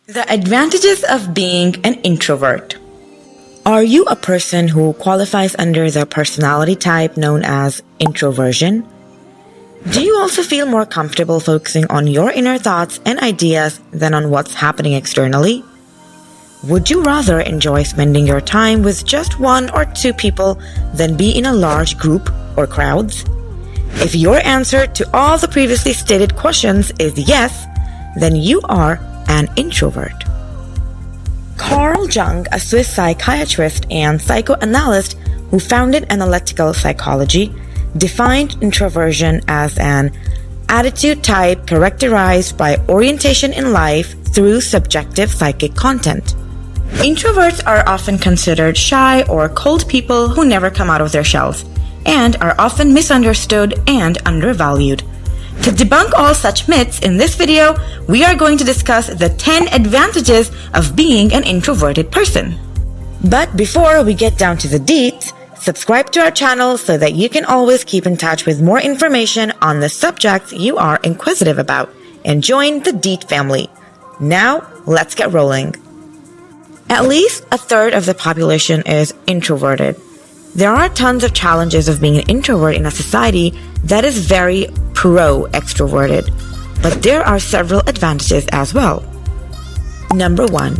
The advantages of being an introvert. Are you a person who qualifies under the personality type known as introversion? Do you also feel more comfortable focusing on your inner thoughts and ideas than on what's happening externally? Would you rather enjoy spending your time with just one or two people than be in a large group or crowds? If your answer to all the previously stated questions is yes, then you are an introvert. Carl Jung, a Swiss psychiatrist and psychoanalyst who founded analytical psychology, defined introversion as an attitude type characterized by orientation in life through subjective psychic content. Introverts are often considered shy or cold people who never come out of their shells, and are often misunderstood and undervalued. To debunk all such myths, in this video, we are going to discuss the 10 advantages of being an introverted person. But before we get down to the deets, subscribe to our channel so that you can always keep in touch with more information on the subjects you are inquisitive about, and join the Deet family. Now, let's get rolling. At least a third of the population is introverted. There are tons of challenges of being an introvert in a society that is very pro-extroverted, but there are several advantages as well. Number 1.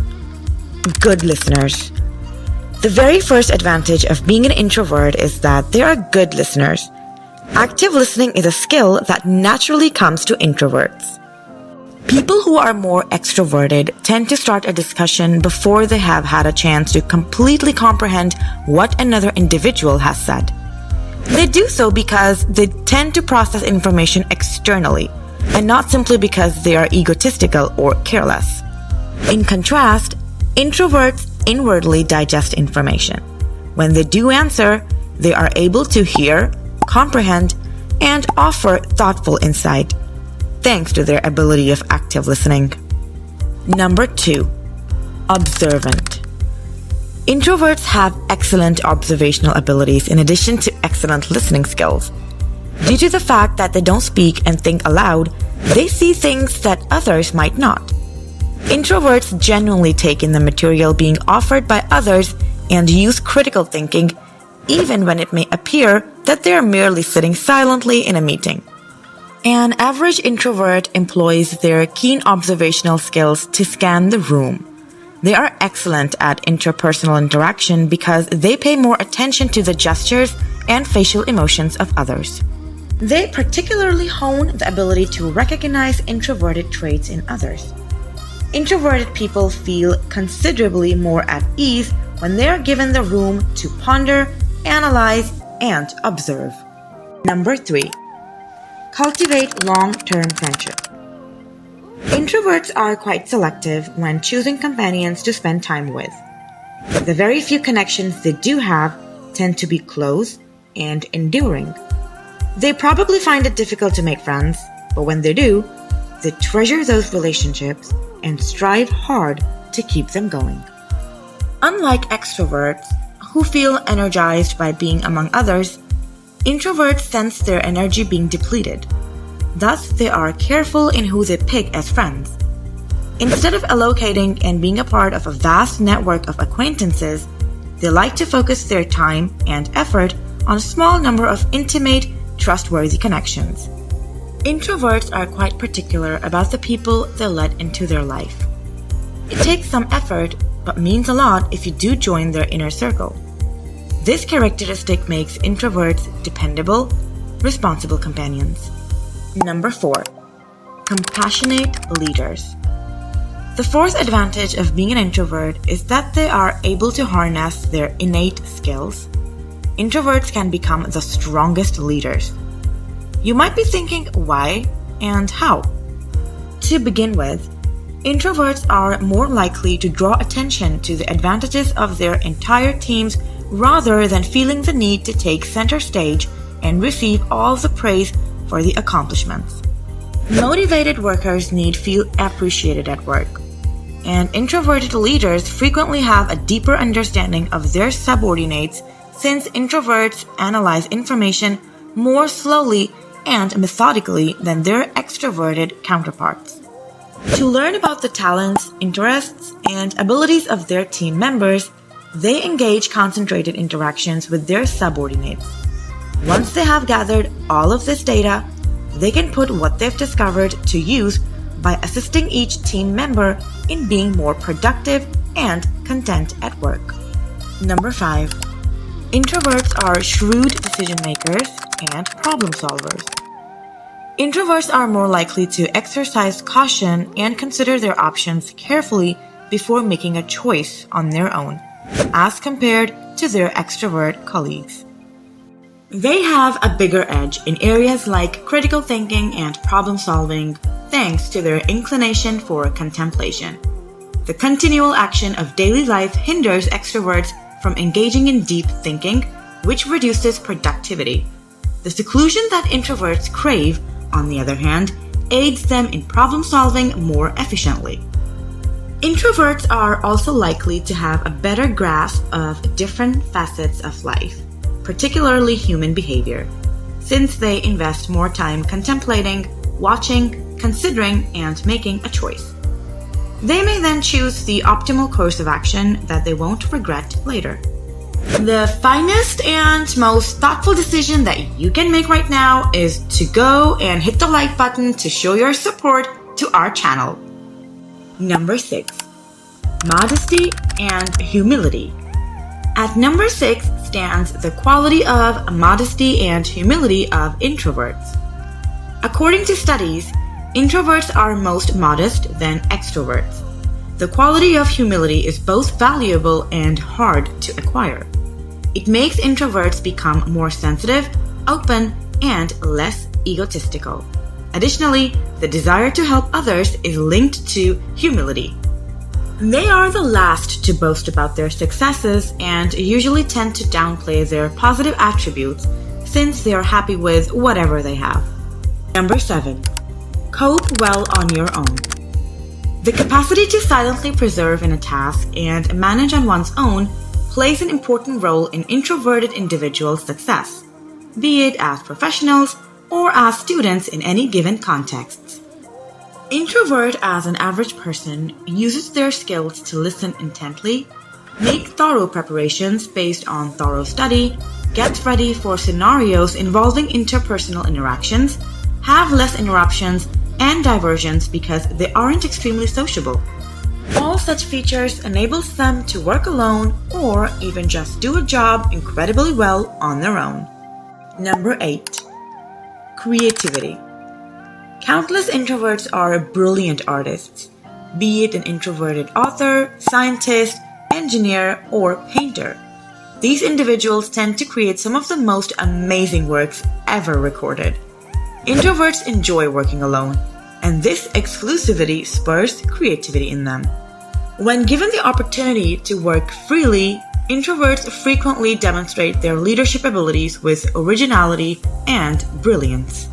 Good listeners. The very first advantage of being an introvert is that they are good listeners. Active listening is a skill that naturally comes to introverts. People who are more extroverted tend to start a discussion before they have had a chance to completely comprehend what another individual has said. They do so because they tend to process information externally, and not simply because they are egotistical or careless. In contrast, introverts inwardly digest information. When they do answer, they are able to hear, comprehend, and offer thoughtful insight, thanks to their ability of active listening. Number 2. Observant. Introverts have excellent observational abilities in addition to excellent listening skills. Due to the fact that they don't speak and think aloud, they see things that others might not. Introverts genuinely take in the material being offered by others and use critical thinking, even when it may appear that they are merely sitting silently in a meeting. An average introvert employs their keen observational skills to scan the room. They are excellent at interpersonal interaction because they pay more attention to the gestures and facial emotions of others. They particularly hone the ability to recognize introverted traits in others. Introverted people feel considerably more at ease when they are given the room to ponder, analyze, and observe. Number 3. Cultivate long-term friendship. Introverts are quite selective when choosing companions to spend time with. The very few connections they do have tend to be close and enduring. They probably find it difficult to make friends, but when they do, they treasure those relationships and strive hard to keep them going. Unlike extroverts, who feel energized by being among others, introverts sense their energy being depleted. Thus, they are careful in who they pick as friends. Instead of allocating and being a part of a vast network of acquaintances, they like to focus their time and effort on a small number of intimate, trustworthy connections. Introverts are quite particular about the people they let into their life. It takes some effort, but means a lot if you do join their inner circle. This characteristic makes introverts dependable, responsible companions. Number 4. Compassionate leaders. The fourth advantage of being an introvert is that they are able to harness their innate skills. Introverts can become the strongest leaders. You might be thinking why and how. To begin with, introverts are more likely to draw attention to the advantages of their entire teams rather than feeling the need to take center stage and receive all the praise for the accomplishments. Motivated workers need feel appreciated at work, and introverted leaders frequently have a deeper understanding of their subordinates since introverts analyze information more slowly and methodically than their extroverted counterparts. To learn about the talents, interests, and abilities of their team members, they engage concentrated interactions with their subordinates. Once they have gathered all of this data, they can put what they've discovered to use by assisting each team member in being more productive and content at work. Number 5. Introverts are shrewd decision makers and problem solvers. Introverts are more likely to exercise caution and consider their options carefully before making a choice on their own, as compared to their extrovert colleagues. They have a bigger edge in areas like critical thinking and problem solving, thanks to their inclination for contemplation. The continual action of daily life hinders extroverts from engaging in deep thinking, which reduces productivity. The seclusion that introverts crave, on the other hand, aids them in problem solving more efficiently. Introverts are also likely to have a better grasp of different facets of life, particularly human behavior, since they invest more time contemplating, watching, considering, and making a choice. They may then choose the optimal course of action that they won't regret later. The finest and most thoughtful decision that you can make right now is to go and hit the like button to show your support to our channel. Number 6. Modesty and Humility. At number 6 stands the quality of modesty and humility of introverts. According to studies, introverts are most modest than extroverts. The quality of humility is both valuable and hard to acquire. It makes introverts become more sensitive, open, and less egotistical. Additionally, the desire to help others is linked to humility. They are the last to boast about their successes and usually tend to downplay their positive attributes since they are happy with whatever they have. Number 7. Cope well on your own. The capacity to silently persevere in a task and manage on one's own plays an important role in introverted individuals' success, be it as professionals or as students in any given context. Introvert, as an average person, uses their skills to listen intently, make thorough preparations based on thorough study, get ready for scenarios involving interpersonal interactions, have less interruptions and diversions because they aren't extremely sociable. All such features enables them to work alone or even just do a job incredibly well on their own. Number 8. Creativity. Countless introverts are brilliant artists, be it an introverted author, scientist, engineer, or painter. These individuals tend to create some of the most amazing works ever recorded. Introverts enjoy working alone, and this exclusivity spurs creativity in them. When given the opportunity to work freely, introverts frequently demonstrate their leadership abilities with originality and brilliance.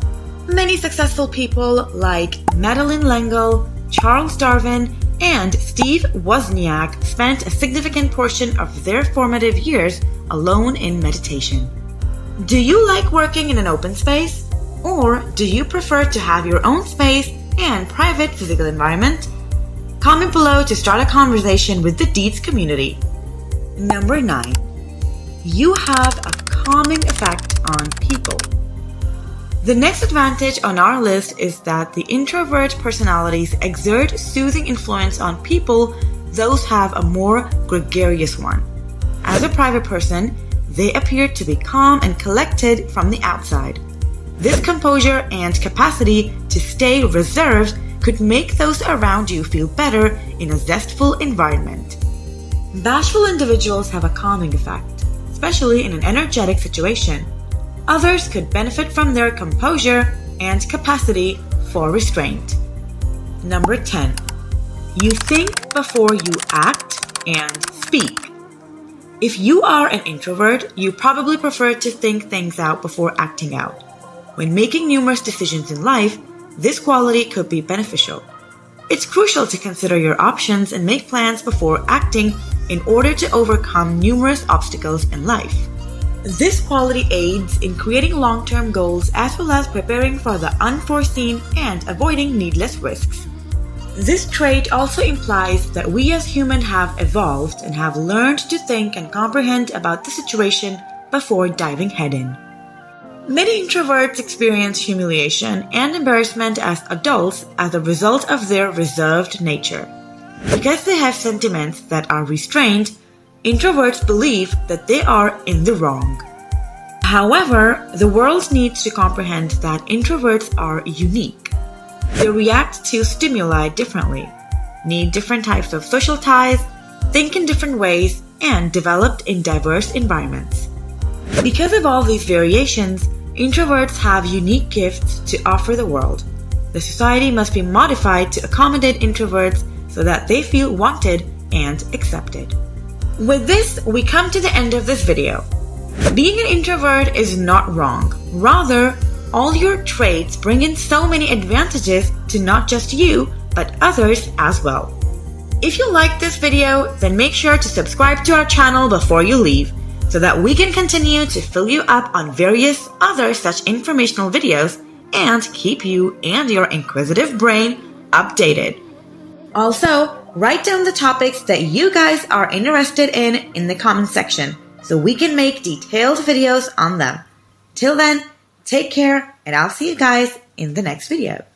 Many successful people like Madeleine L'Engle, Charles Darwin, and Steve Wozniak spent a significant portion of their formative years alone in meditation. Do you like working in an open space? Or do you prefer to have your own space and private physical environment? Comment below to start a conversation with the Deeds community. Number 9. You have a calming effect on people. The next advantage on our list is that the introvert personalities exert soothing influence on people, those have a more gregarious one. As a private person, they appear to be calm and collected from the outside. This composure and capacity to stay reserved could make those around you feel better in a zestful environment. Bashful individuals have a calming effect, especially in an energetic situation. Others could benefit from their composure and capacity for restraint. Number 10. You think before you act and speak. If you are an introvert, you probably prefer to think things out before acting out. When making numerous decisions in life, this quality could be beneficial. It's crucial to consider your options and make plans before acting in order to overcome numerous obstacles in life. This quality aids in creating long-term goals as well as preparing for the unforeseen and avoiding needless risks. This trait also implies that we as humans have evolved and have learned to think and comprehend about the situation before diving head in. Many introverts experience humiliation and embarrassment as adults as a result of their reserved nature. Because they have sentiments that are restrained, introverts believe that they are in the wrong. However, the world needs to comprehend that introverts are unique. They react to stimuli differently, need different types of social ties, think in different ways, and developed in diverse environments. Because of all these variations, introverts have unique gifts to offer the world. The society must be modified to accommodate introverts so that they feel wanted and accepted. With this, we come to the end of this video. Being an introvert is not wrong. Rather, all your traits bring in so many advantages to not just you, but others as well. If you liked this video, then make sure to subscribe to our channel before you leave, so that we can continue to fill you up on various other such informational videos and keep you and your inquisitive brain updated. Also, write down the topics that you guys are interested in the comment section so we can make detailed videos on them. Till then, take care, and I'll see you guys in the next video.